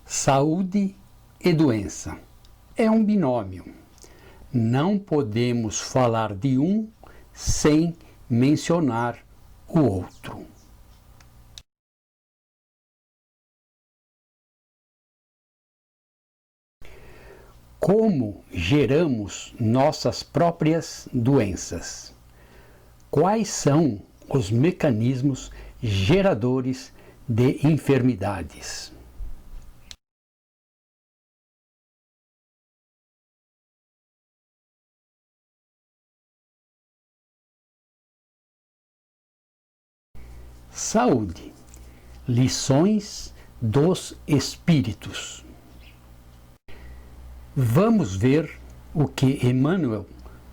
Saúde e doença é um binômio. Não podemos falar de um sem mencionar o outro. Como geramos nossas próprias doenças? Quais são os mecanismos geradores de enfermidades? Saúde. Lições dos Espíritos. Vamos ver o que Emmanuel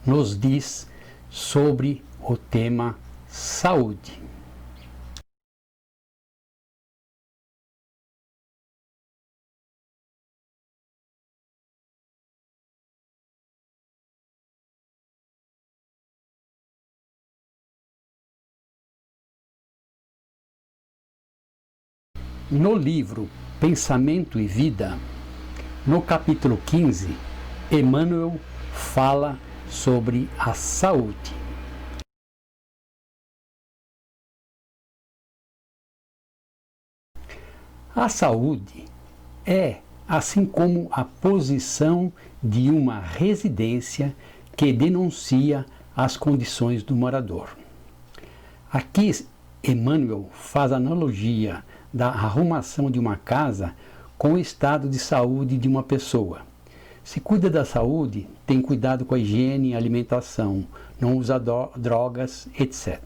nos diz sobre o tema saúde. No livro Pensamento e Vida, no capítulo 15, Emmanuel fala sobre a saúde. A saúde é, assim como a posição de uma residência que denuncia as condições do morador. Aqui, Emmanuel faz analogia da arrumação de uma casa com o estado de saúde de uma pessoa. Se cuida da saúde, tem cuidado com a higiene e alimentação, não usa drogas, etc.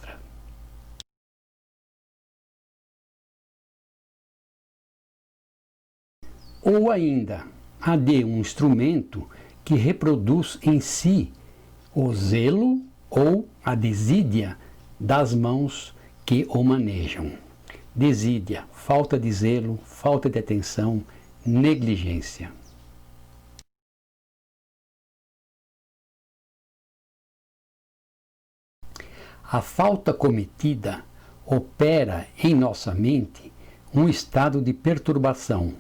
Ou ainda, há de um instrumento que reproduz em si o zelo ou a desídia das mãos que o manejam. Desídia, falta de zelo, falta de atenção, negligência. A falta cometida opera em nossa mente um estado de perturbação,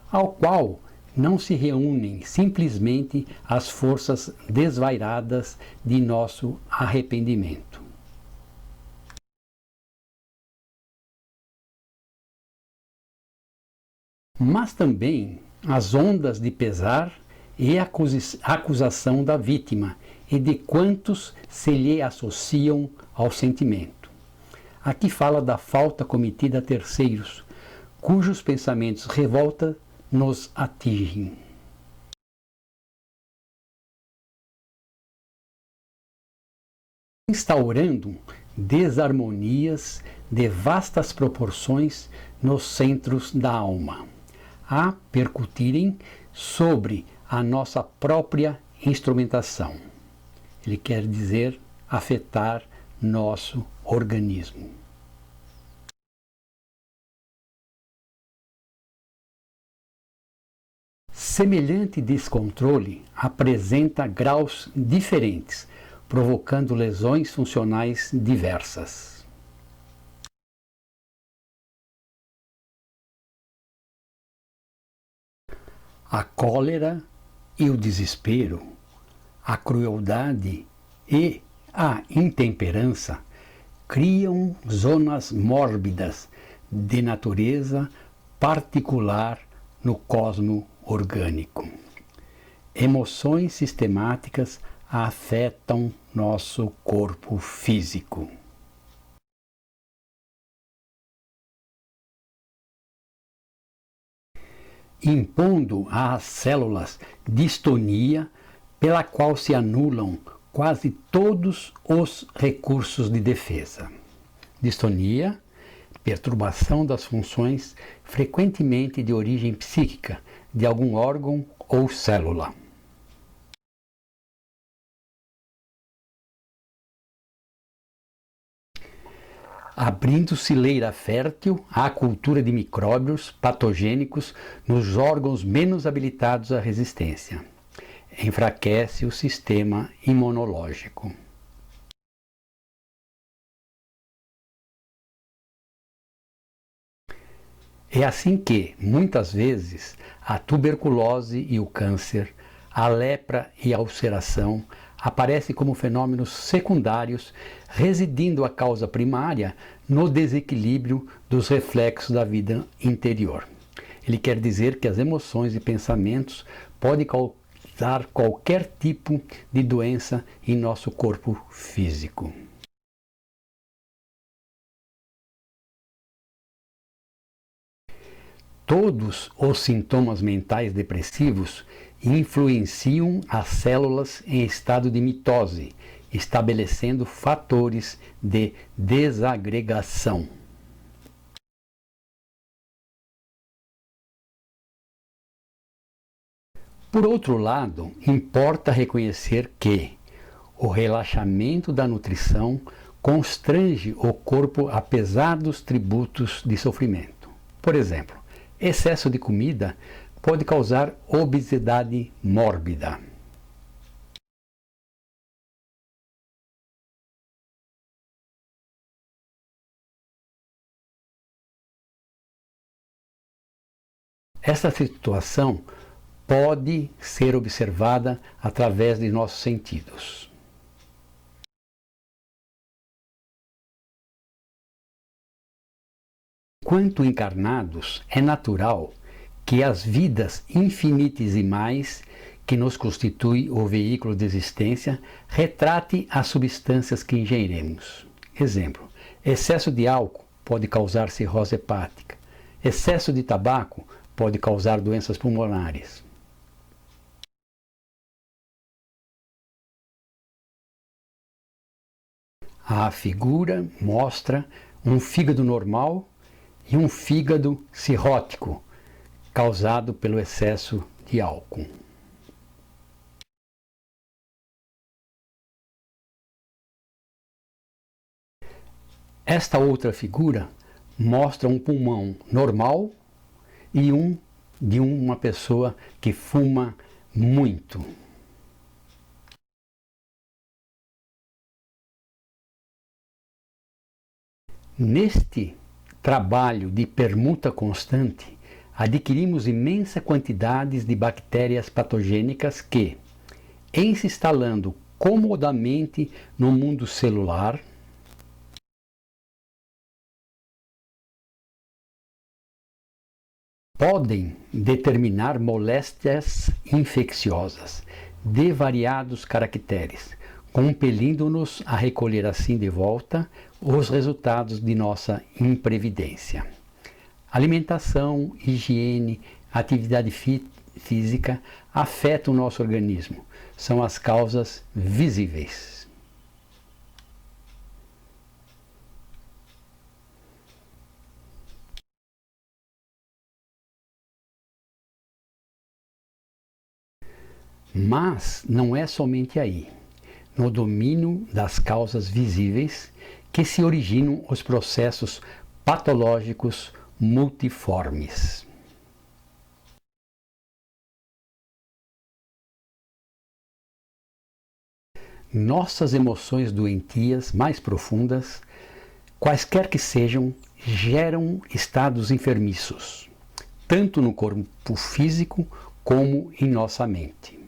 ao qual não se reúnem simplesmente as forças desvairadas de nosso arrependimento. Mas também as ondas de pesar e acusação da vítima e de quantos se lhe associam ao sentimento. Aqui fala da falta cometida a terceiros, cujos pensamentos revolta nos atingem. Instaurando desarmonias de vastas proporções nos centros da alma, a percutirem sobre a nossa própria instrumentação. Ele quer dizer afetar nosso organismo. Semelhante descontrole apresenta graus diferentes, provocando lesões funcionais diversas. A cólera e o desespero, a crueldade e a intemperança criam zonas mórbidas de natureza particular no cosmo orgânico. Emoções sistemáticas afetam nosso corpo físico. Impondo às células distonia pela qual se anulam quase todos os recursos de defesa. Distonia, perturbação das funções, frequentemente de origem psíquica, de algum órgão ou célula. Abrindo-se leira fértil à cultura de micróbios patogênicos nos órgãos menos habilitados à resistência. Enfraquece o sistema imunológico. É assim que, muitas vezes, a tuberculose e o câncer, a lepra e a ulceração aparecem como fenômenos secundários, residindo a causa primária no desequilíbrio dos reflexos da vida interior. Ele quer dizer que as emoções e pensamentos podem causar qualquer tipo de doença em nosso corpo físico. Todos os sintomas mentais depressivos influenciam as células em estado de mitose, estabelecendo fatores de desagregação. Por outro lado, importa reconhecer que o relaxamento da nutrição constrange o corpo apesar dos tributos de sofrimento. Por exemplo, excesso de comida pode causar obesidade mórbida. Essa situação pode ser observada através de nossos sentidos. Enquanto encarnados, é natural que as vidas infinitesimais que nos constituem o veículo de existência retrate as substâncias que ingeriremos. Exemplo, excesso de álcool pode causar cirrose hepática, excesso de tabaco pode causar doenças pulmonares. A figura mostra um fígado normal e um fígado cirrótico, causado pelo excesso de álcool. Esta outra figura mostra um pulmão normal e um de uma pessoa que fuma muito. Neste trabalho de permuta constante, adquirimos imensa quantidades de bactérias patogênicas que, em se instalando comodamente no mundo celular, podem determinar moléstias infecciosas de variados caracteres, compelindo-nos a recolher assim de volta os resultados de nossa imprevidência. Alimentação, higiene, atividade física afetam o nosso organismo. São as causas visíveis. Mas não é somente aí, no domínio das causas visíveis, que se originam os processos patológicos multiformes. Nossas emoções doentias mais profundas, quaisquer que sejam, geram estados enfermiços, tanto no corpo físico como em nossa mente.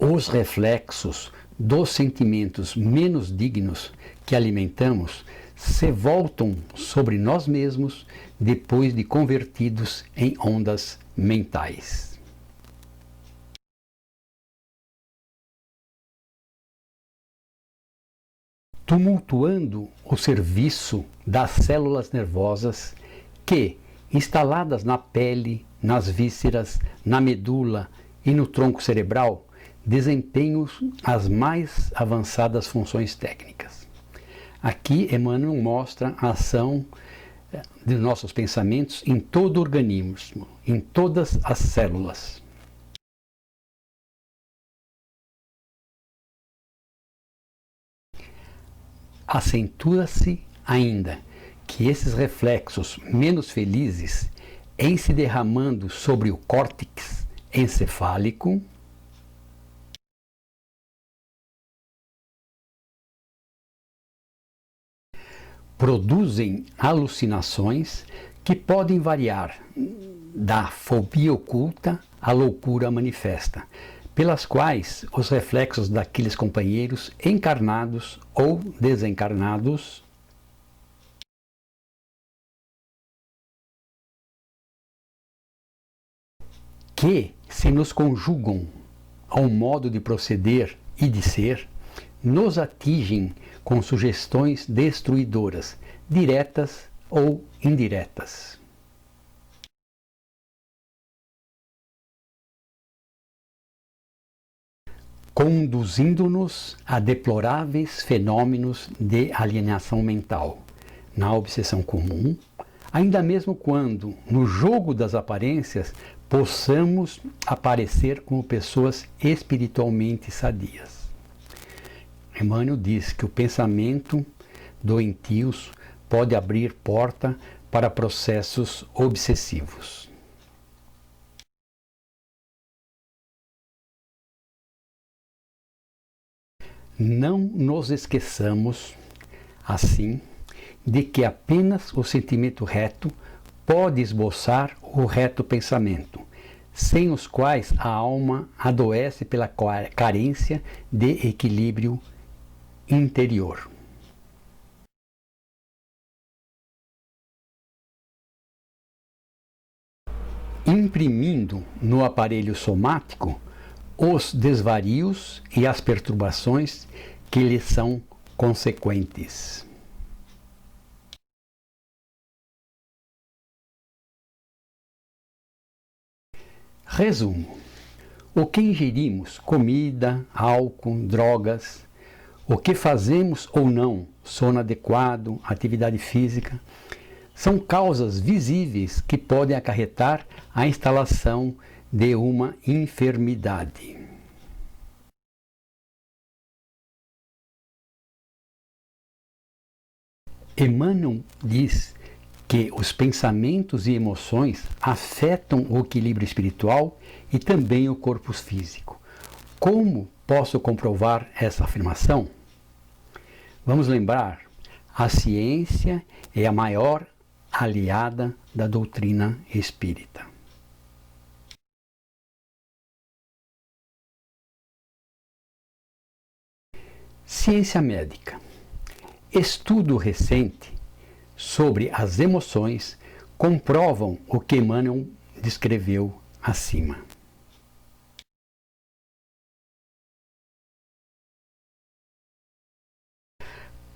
Os reflexos dos sentimentos menos dignos que alimentamos se voltam sobre nós mesmos depois de convertidos em ondas mentais. Tumultuando o serviço das células nervosas que, instaladas na pele, nas vísceras, na medula e no tronco cerebral, desempenham as mais avançadas funções técnicas. Aqui Emmanuel mostra a ação de nossos pensamentos em todo o organismo, em todas as células. Acentua-se ainda que esses reflexos menos felizes, em se derramando sobre o córtex encefálico, produzem alucinações que podem variar da fobia oculta à loucura manifesta, pelas quais os reflexos daqueles companheiros encarnados ou desencarnados que se nos conjugam ao modo de proceder e de ser, nos atingem com sugestões destruidoras, diretas ou indiretas. Conduzindo-nos a deploráveis fenômenos de alienação mental, na obsessão comum, ainda mesmo quando, no jogo das aparências, possamos aparecer como pessoas espiritualmente sadias. Emmanuel diz que o pensamento doentios pode abrir porta para processos obsessivos. Não nos esqueçamos, assim, de que apenas o sentimento reto pode esboçar o reto pensamento, sem os quais a alma adoece pela carência de equilíbrio interior. Imprimindo no aparelho somático os desvarios e as perturbações que lhes são consequentes. Resumo: o que ingerimos, comida, álcool, drogas, o que fazemos ou não, sono adequado, atividade física, são causas visíveis que podem acarretar a instalação de uma enfermidade. Emmanuel diz que os pensamentos e emoções afetam o equilíbrio espiritual e também o corpo físico. Como posso comprovar essa afirmação? Vamos lembrar, a ciência é a maior aliada da doutrina espírita. Ciência médica. Estudo recente sobre as emoções comprovam o que Emmanuel descreveu acima.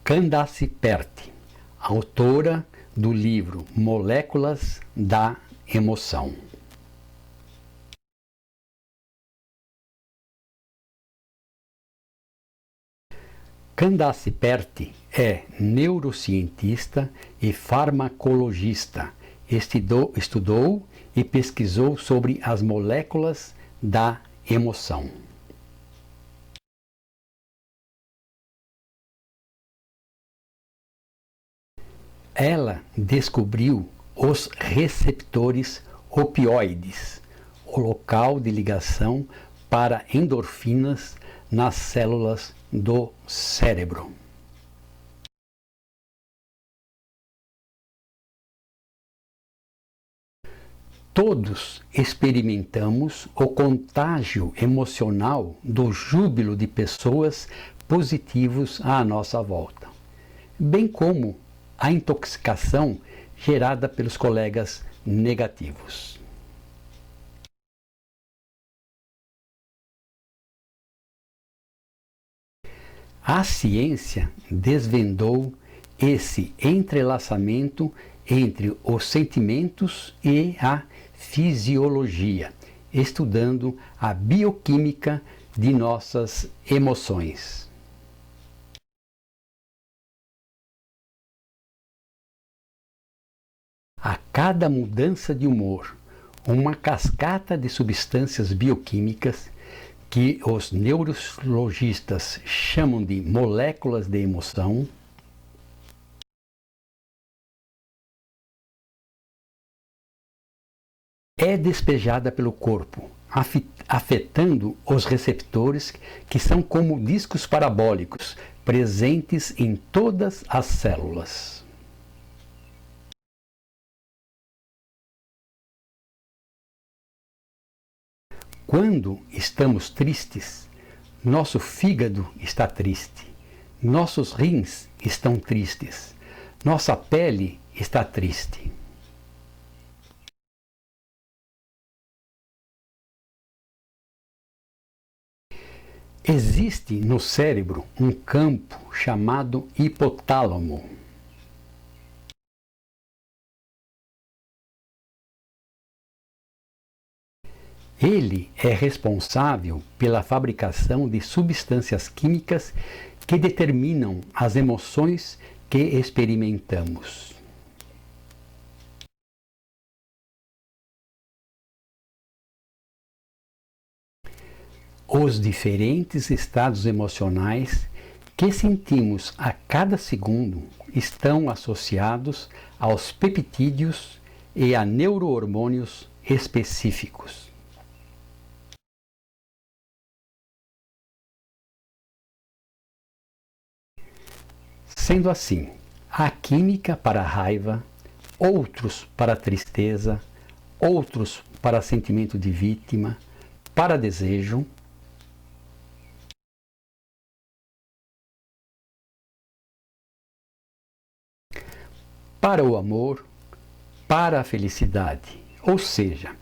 Candace Pert, autora do livro Moléculas da Emoção. Candace Pert é neurocientista e farmacologista. Estudou e pesquisou sobre as moléculas da emoção. Ela descobriu os receptores opioides, o local de ligação para endorfinas nas células do cérebro. Todos experimentamos o contágio emocional do júbilo de pessoas positivas à nossa volta, bem como a intoxicação gerada pelos colegas negativos. A ciência desvendou esse entrelaçamento entre os sentimentos e a fisiologia, estudando a bioquímica de nossas emoções. A cada mudança de humor, uma cascata de substâncias bioquímicas que os neurologistas chamam de moléculas de emoção, é despejada pelo corpo, afetando os receptores que são como discos parabólicos presentes em todas as células. Quando estamos tristes, nosso fígado está triste, nossos rins estão tristes, nossa pele está triste. Existe no cérebro um campo chamado hipotálamo. Ele é responsável pela fabricação de substâncias químicas que determinam as emoções que experimentamos. Os diferentes estados emocionais que sentimos a cada segundo estão associados aos peptídeos e a neurohormônios específicos. Sendo assim, há química para a raiva, outros para a tristeza, outros para sentimento de vítima, para desejo, para o amor, para a felicidade. Ou seja,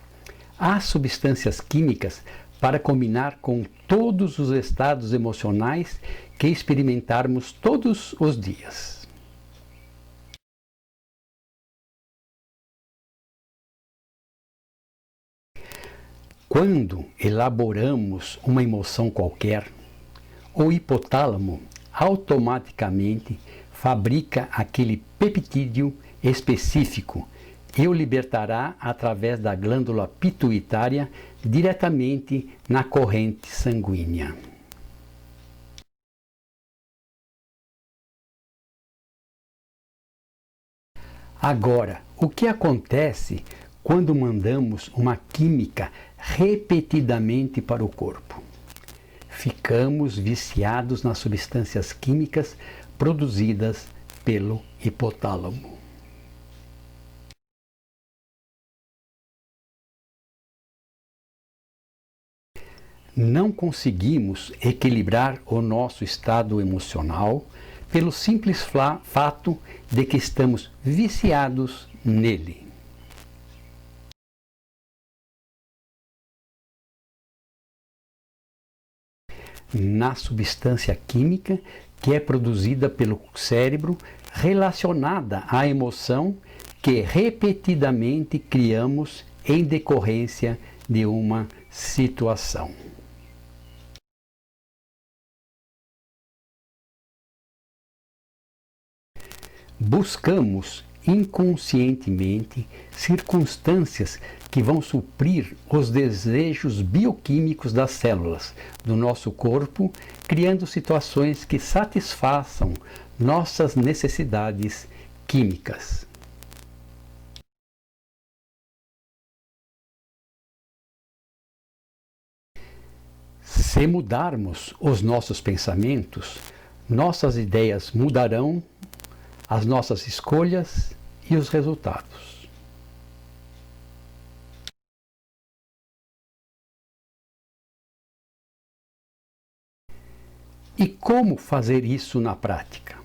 há substâncias químicas para combinar com todos os estados emocionais que experimentarmos todos os dias. Quando elaboramos uma emoção qualquer, o hipotálamo automaticamente fabrica aquele peptídeo específico e o libertará através da glândula pituitária diretamente na corrente sanguínea. Agora, o que acontece quando mandamos uma química repetidamente para o corpo? Ficamos viciados nas substâncias químicas produzidas pelo hipotálamo. Não conseguimos equilibrar o nosso estado emocional pelo simples fato de que estamos viciados nele. Na substância química que é produzida pelo cérebro relacionada à emoção que repetidamente criamos em decorrência de uma situação. Buscamos inconscientemente circunstâncias que vão suprir os desejos bioquímicos das células do nosso corpo, criando situações que satisfaçam nossas necessidades químicas. Se mudarmos os nossos pensamentos, nossas ideias mudarão, as nossas escolhas e os resultados. E como fazer isso na prática?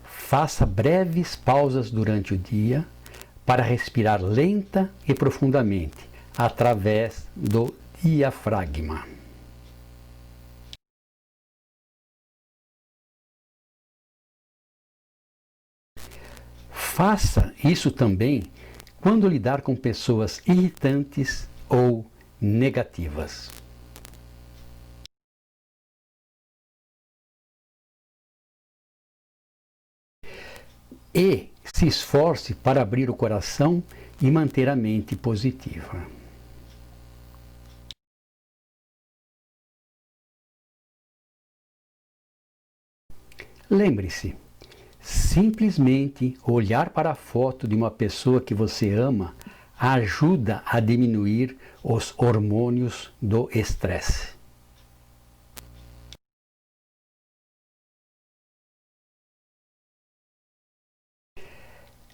Faça breves pausas durante o dia para respirar lenta e profundamente através do diafragma. Faça isso também quando lidar com pessoas irritantes ou negativas. E se esforce para abrir o coração e manter a mente positiva. Lembre-se, simplesmente olhar para a foto de uma pessoa que você ama ajuda a diminuir os hormônios do estresse.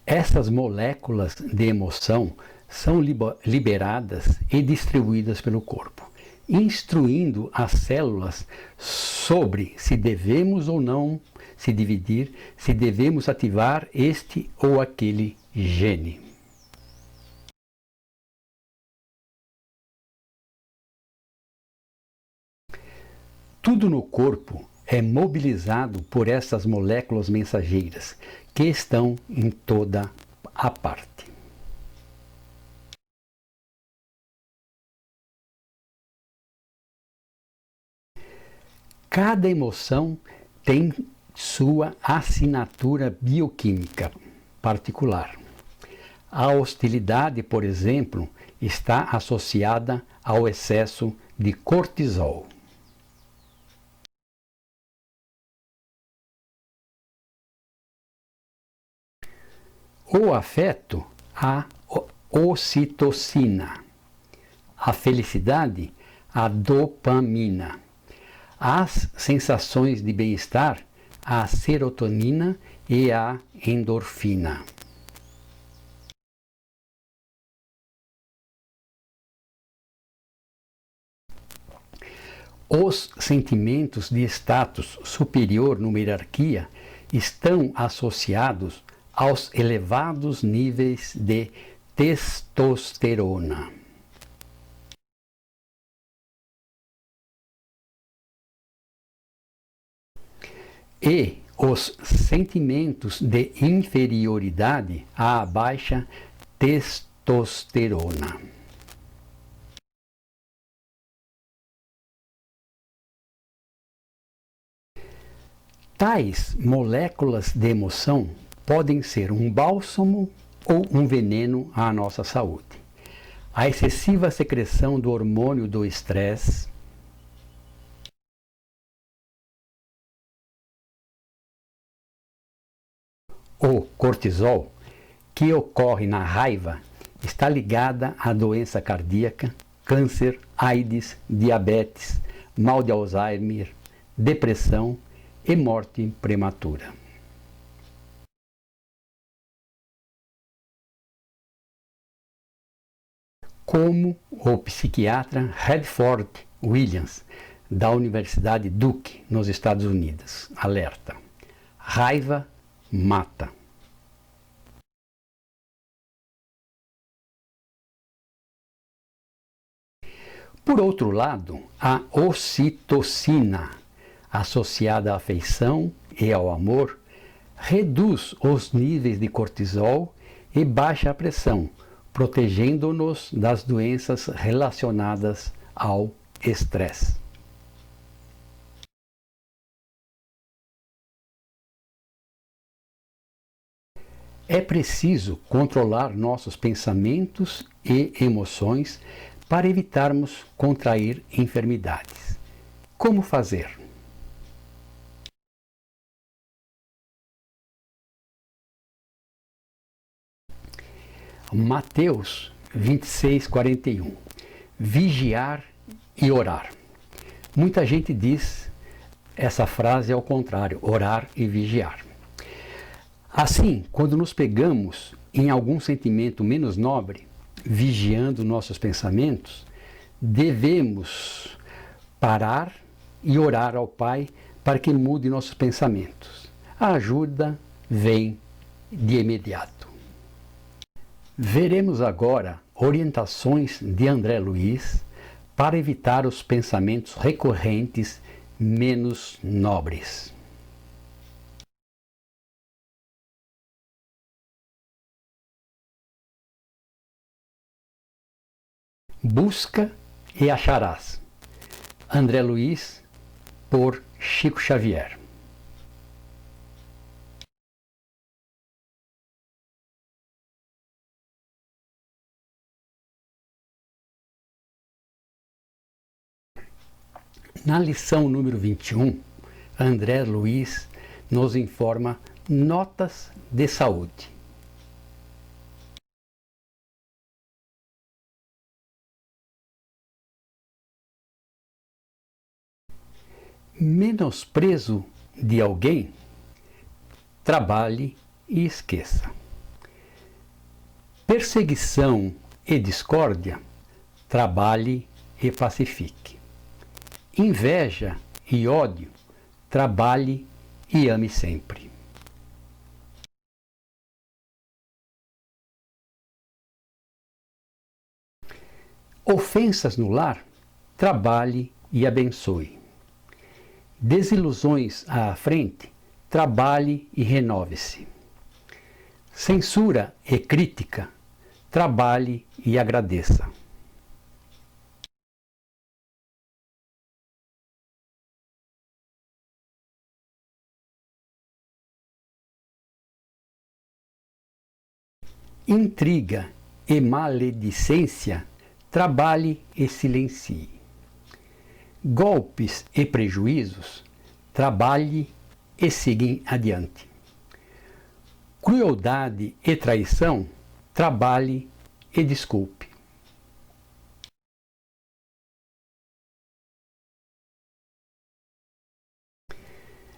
Essas moléculas de emoção são liberadas e distribuídas pelo corpo, instruindo as células sobre se devemos ou não se dividir, se devemos ativar este ou aquele gene. Tudo no corpo é mobilizado por essas moléculas mensageiras que estão em toda a parte. Cada emoção tem sua assinatura bioquímica particular. A hostilidade, por exemplo, está associada ao excesso de cortisol. O afeto, a ocitocina. A felicidade, a dopamina. As sensações de bem-estar, a serotonina e a endorfina. Os sentimentos de status superior numa hierarquia estão associados aos elevados níveis de testosterona. E os sentimentos de inferioridade à baixa testosterona. Tais moléculas de emoção podem ser um bálsamo ou um veneno à nossa saúde. A excessiva secreção do hormônio do estresse, o cortisol, que ocorre na raiva, está ligada à doença cardíaca, câncer, AIDS, diabetes, mal de Alzheimer, depressão e morte prematura. Como o psiquiatra Redford Williams, da Universidade Duke, nos Estados Unidos, alerta: raiva mata. Por outro lado, a ocitocina, associada à afeição e ao amor, reduz os níveis de cortisol e baixa a pressão, protegendo-nos das doenças relacionadas ao estresse. É preciso controlar nossos pensamentos e emoções para evitarmos contrair enfermidades. Como fazer? Mateus 26:41. Vigiar e orar. Muita gente diz essa frase ao contrário, orar e vigiar. Assim, quando nos pegamos em algum sentimento menos nobre, vigiando nossos pensamentos, devemos parar e orar ao Pai para que mude nossos pensamentos. A ajuda vem de imediato. Veremos agora orientações de André Luiz para evitar os pensamentos recorrentes menos nobres. Busca e acharás. André Luiz, por Chico Xavier. Na lição número 21, André Luiz nos informa notas de saúde. Menosprezo de alguém, trabalhe e esqueça. Perseguição e discórdia, trabalhe e pacifique. Inveja e ódio, trabalhe e ame sempre. Ofensas no lar, trabalhe e abençoe. Desilusões à frente, trabalhe e renove-se. Censura e crítica, trabalhe e agradeça. Intriga e maledicência, trabalhe e silencie. Golpes e prejuízos, trabalhe e siga adiante. Crueldade e traição, trabalhe e desculpe.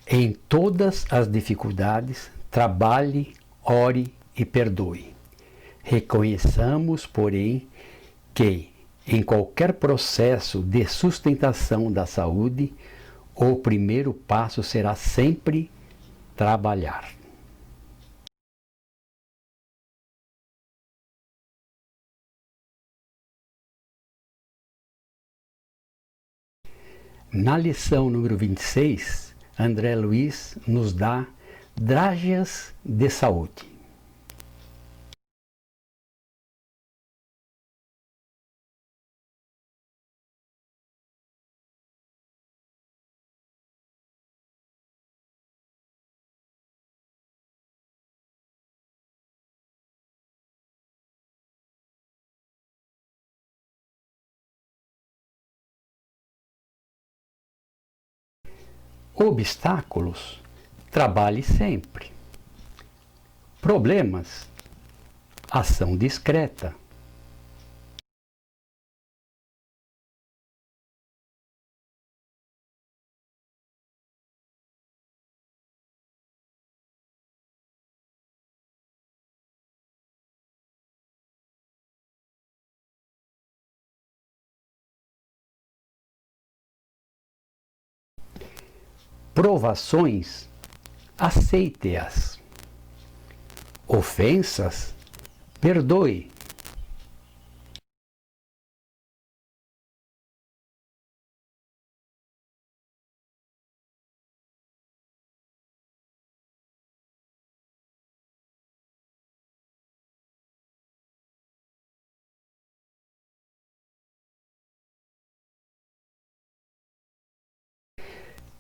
Em todas as dificuldades, trabalhe, ore e perdoe. Reconheçamos, porém, que, em qualquer processo de sustentação da saúde, o primeiro passo será sempre trabalhar. Na lição número 26, André Luiz nos dá drágeas de saúde. Obstáculos, trabalhe sempre. Problemas, ação discreta. Provações, aceite-as. Ofensas, perdoe.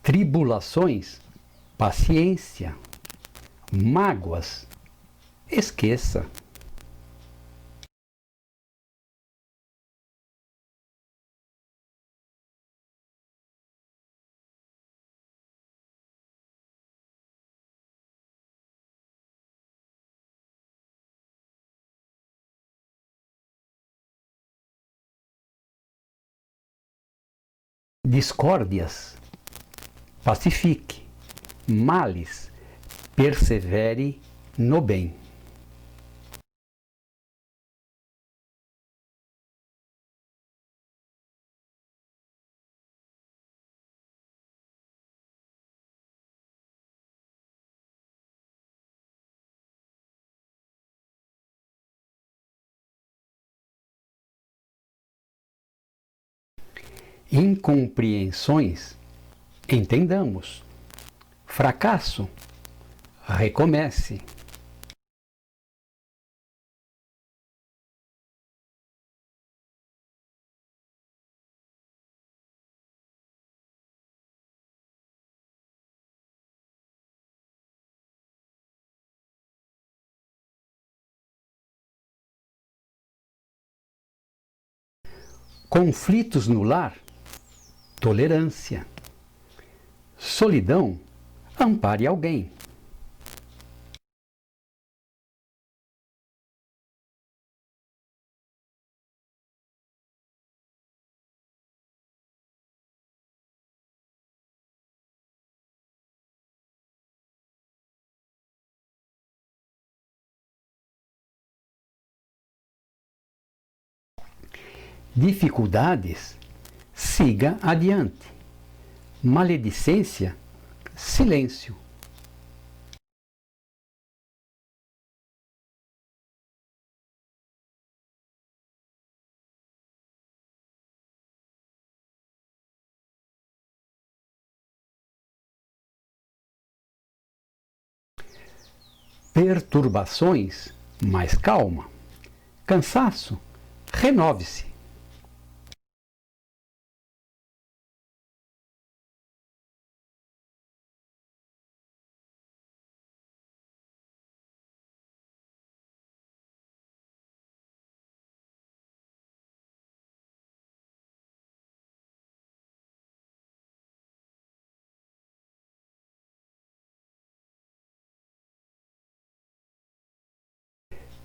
Tribulações, paciência. Mágoas, esqueça. Discórdias, pacifique. Males, persevere no bem. Incompreensões, entendamos. Fracasso, recomece. Conflitos no lar, tolerância. Solidão, ampare alguém. dificuldades, siga adiante. Maledicência, silêncio. Perturbações, mais calma. Cansaço, renove-se.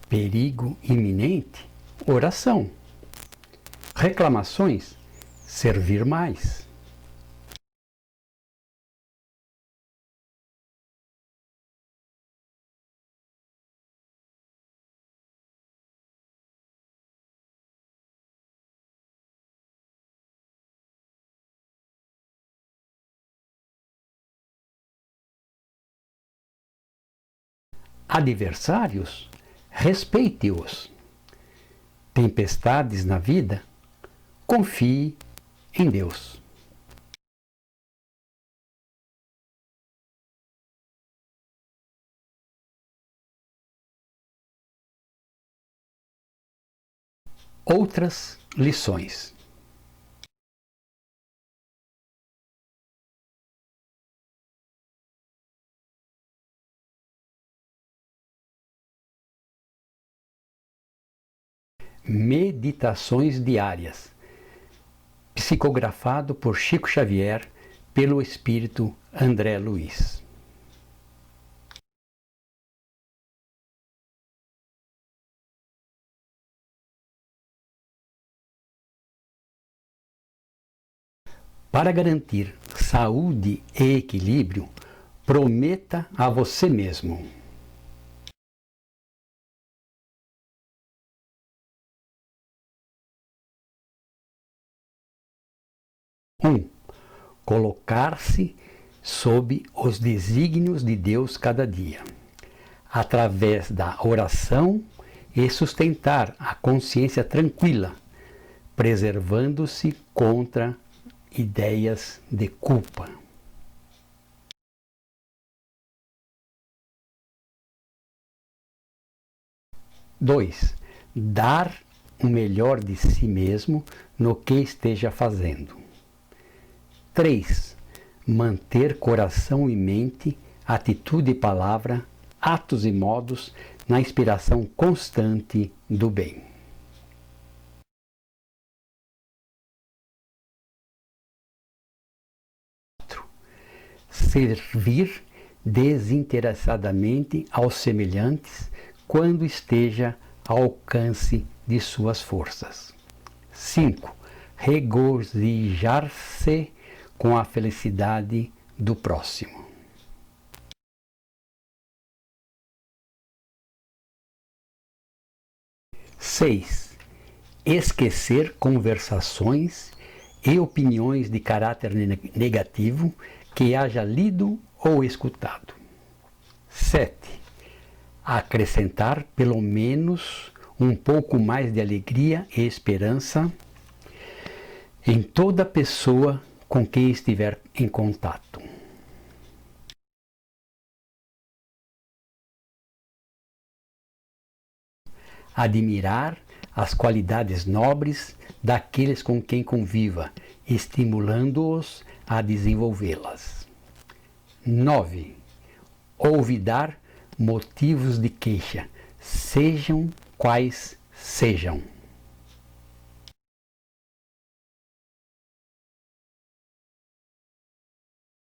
Perigo iminente, oração. Reclamações, servir mais. Adversários, respeite-os. Tempestades na vida, confie em Deus. Outras lições. Meditações diárias. Psicografado por Chico Xavier, pelo espírito André Luiz. Para garantir saúde e equilíbrio, prometa a você mesmo. 1. Colocar-se sob os desígnios de Deus cada dia, através da oração e sustentar a consciência tranquila, preservando-se contra ideias de culpa. 2. Dar o melhor de si mesmo no que esteja fazendo. 3. Manter coração e mente, atitude e palavra, atos e modos na inspiração constante do bem. 4. Servir desinteressadamente aos semelhantes quando esteja ao alcance de suas forças. 5. Regozijar-se com a felicidade do próximo. 6. Esquecer conversações e opiniões de caráter negativo que haja lido ou escutado. 7. Acrescentar pelo menos um pouco mais de alegria e esperança em toda pessoa com quem estiver em contato. Admirar as qualidades nobres daqueles com quem conviva, estimulando-os a desenvolvê-las. 9. Olvidar motivos de queixa, sejam quais sejam.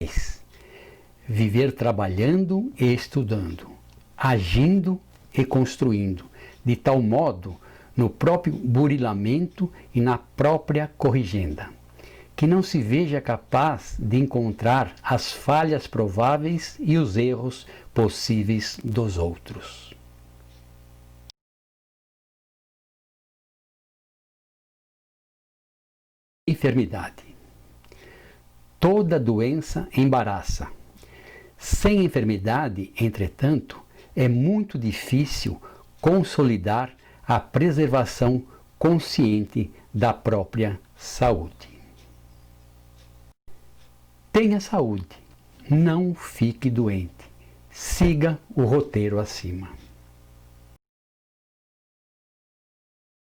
10. Viver trabalhando e estudando, agindo e construindo, de tal modo no próprio burilamento e na própria corrigenda, que não se veja capaz de encontrar as falhas prováveis e os erros possíveis dos outros. enfermidade. Toda doença embaraça. Sem enfermidade, entretanto, é muito difícil consolidar a preservação consciente da própria saúde. Tenha saúde, não fique doente. Siga o roteiro acima.